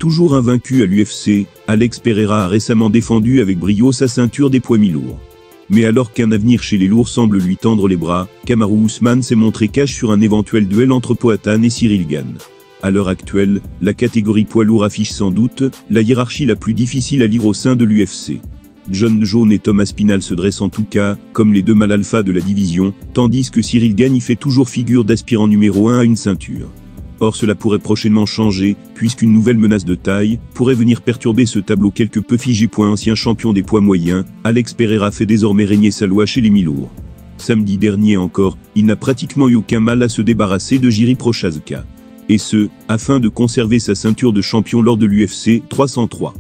Toujours invaincu à l'UFC, Alex Pereira a récemment défendu avec brio sa ceinture des poids mi-lourds. Mais alors qu'un avenir chez les lourds semble lui tendre les bras, Kamaru Usman s'est montré cash sur un éventuel duel entre Poatan et Cyril Gane. À l'heure actuelle, la catégorie poids lourd affiche sans doute la hiérarchie la plus difficile à lire au sein de l'UFC. Jon Jones et Tom Aspinall se dressent en tout cas comme les deux mâles alpha de la division, tandis que Cyril Gane y fait toujours figure d'aspirant numéro 1 à une ceinture. Or cela pourrait prochainement changer, puisqu'une nouvelle menace de taille pourrait venir perturber ce tableau quelque peu figé. Ancien champion des poids moyens, Alex Pereira fait désormais régner sa loi chez les mi-lourds. Samedi dernier encore, il n'a pratiquement eu aucun mal à se débarrasser de Jiri Prochazka. Et ce, afin de conserver sa ceinture de champion lors de l'UFC 303.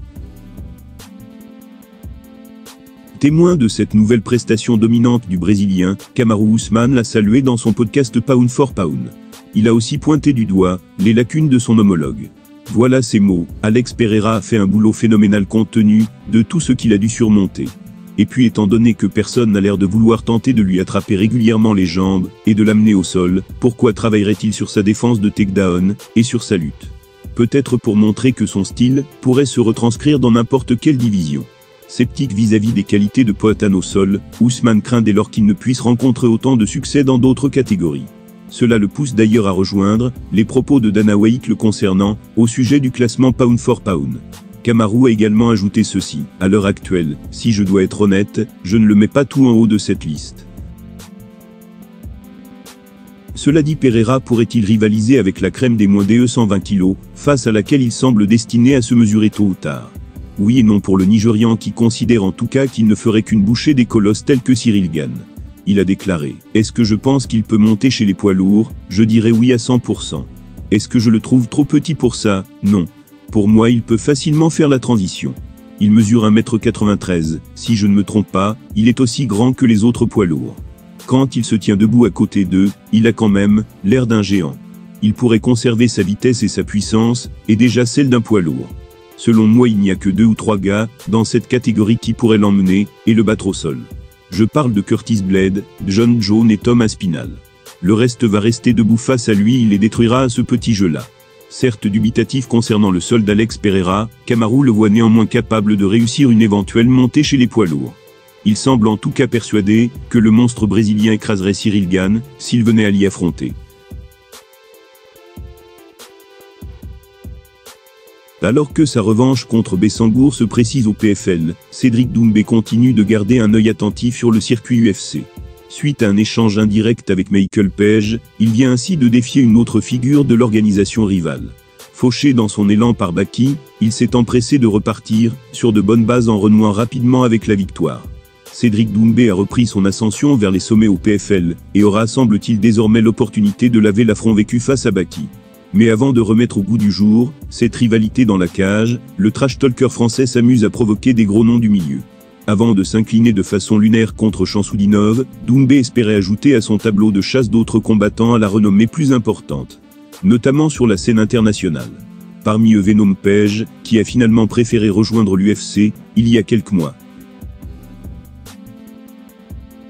Témoin de cette nouvelle prestation dominante du Brésilien, Kamaru Usman l'a salué dans son podcast Pound for Pound. Il a aussi pointé du doigt les lacunes de son homologue. Voilà ses mots: Alex Pereira a fait un boulot phénoménal compte tenu de tout ce qu'il a dû surmonter. Et puis étant donné que personne n'a l'air de vouloir tenter de lui attraper régulièrement les jambes et de l'amener au sol, pourquoi travaillerait-il sur sa défense de takedown et sur sa lutte? Peut-être pour montrer que son style pourrait se retranscrire dans n'importe quelle division. Sceptique vis-à-vis des qualités de Poatan au sol, Usman craint dès lors qu'il ne puisse rencontrer autant de succès dans d'autres catégories. Cela le pousse d'ailleurs à rejoindre les propos de Dana White le concernant, au sujet du classement Pound for Pound. Kamaru a également ajouté ceci: à l'heure actuelle, si je dois être honnête, je ne le mets pas tout en haut de cette liste. Cela dit, Pereira pourrait-il rivaliser avec la crème des moins des 120 kg, face à laquelle il semble destiné à se mesurer tôt ou tard? Oui et non pour le Nigérian qui considère en tout cas qu'il ne ferait qu'une bouchée des colosses tels que Cyril Gane. Il a déclaré: est-ce que je pense qu'il peut monter chez les poids lourds? Je dirais oui à 100%. Est-ce que je le trouve trop petit pour ça? Non. Pour moi, il peut facilement faire la transition. Il mesure 1,93 m, si je ne me trompe pas, il est aussi grand que les autres poids lourds. Quand il se tient debout à côté d'eux, il a quand même l'air d'un géant. Il pourrait conserver sa vitesse et sa puissance, et déjà celle d'un poids lourd. Selon moi, il n'y a que 2 ou 3 gars dans cette catégorie qui pourraient l'emmener et le battre au sol. Je parle de Curtis Blade, Jon Jones et Tom Aspinall. Le reste va rester debout face à lui, il les détruira à ce petit jeu-là. Certes dubitatif concernant le sol d'Alex Pereira, Kamaru le voit néanmoins capable de réussir une éventuelle montée chez les poids lourds. Il semble en tout cas persuadé que le monstre brésilien écraserait Cyril Gane s'il venait à l'y affronter. Alors que sa revanche contre Bessangour se précise au PFL, Cédric Doumbé continue de garder un œil attentif sur le circuit UFC. Suite à un échange indirect avec Michael Page, il vient ainsi de défier une autre figure de l'organisation rivale. Fauché dans son élan par Baki, il s'est empressé de repartir sur de bonnes bases en renouant rapidement avec la victoire. Cédric Doumbé a repris son ascension vers les sommets au PFL, et aura semble-t-il désormais l'opportunité de laver l'affront vécu face à Baki. Mais avant de remettre au goût du jour cette rivalité dans la cage, le trash talker français s'amuse à provoquer des gros noms du milieu. Avant de s'incliner de façon lunaire contre Chansoudinov, Doumbé espérait ajouter à son tableau de chasse d'autres combattants à la renommée plus importante, notamment sur la scène internationale. Parmi eux Venom Page, qui a finalement préféré rejoindre l'UFC il y a quelques mois.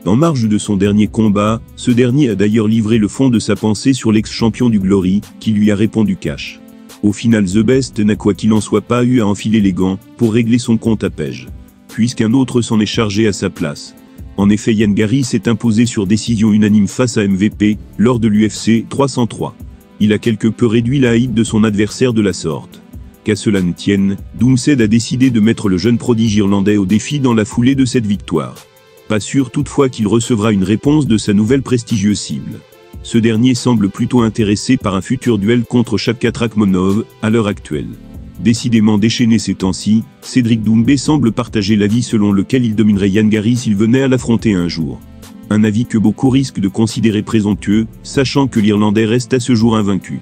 En marge de son dernier combat, ce dernier a d'ailleurs livré le fond de sa pensée sur l'ex-champion du Glory, qui lui a répondu cash. Au final, The Best n'a quoi qu'il en soit pas eu à enfiler les gants pour régler son compte à Page, puisqu'un autre s'en est chargé à sa place. En effet, Ian Garry s'est imposé sur décision unanime face à MVP lors de l'UFC 303. Il a quelque peu réduit la hype de son adversaire de la sorte. Qu'à cela ne tienne, Doomsed a décidé de mettre le jeune prodige irlandais au défi dans la foulée de cette victoire. Pas sûr toutefois qu'il recevra une réponse de sa nouvelle prestigieuse cible. Ce dernier semble plutôt intéressé par un futur duel contre Shavkat Rakhmonov, à l'heure actuelle. Décidément déchaîné ces temps-ci, Cédric Doumbé semble partager l'avis selon lequel il dominerait Ian Garry s'il venait à l'affronter un jour. Un avis que beaucoup risquent de considérer présomptueux, sachant que l'Irlandais reste à ce jour invaincu.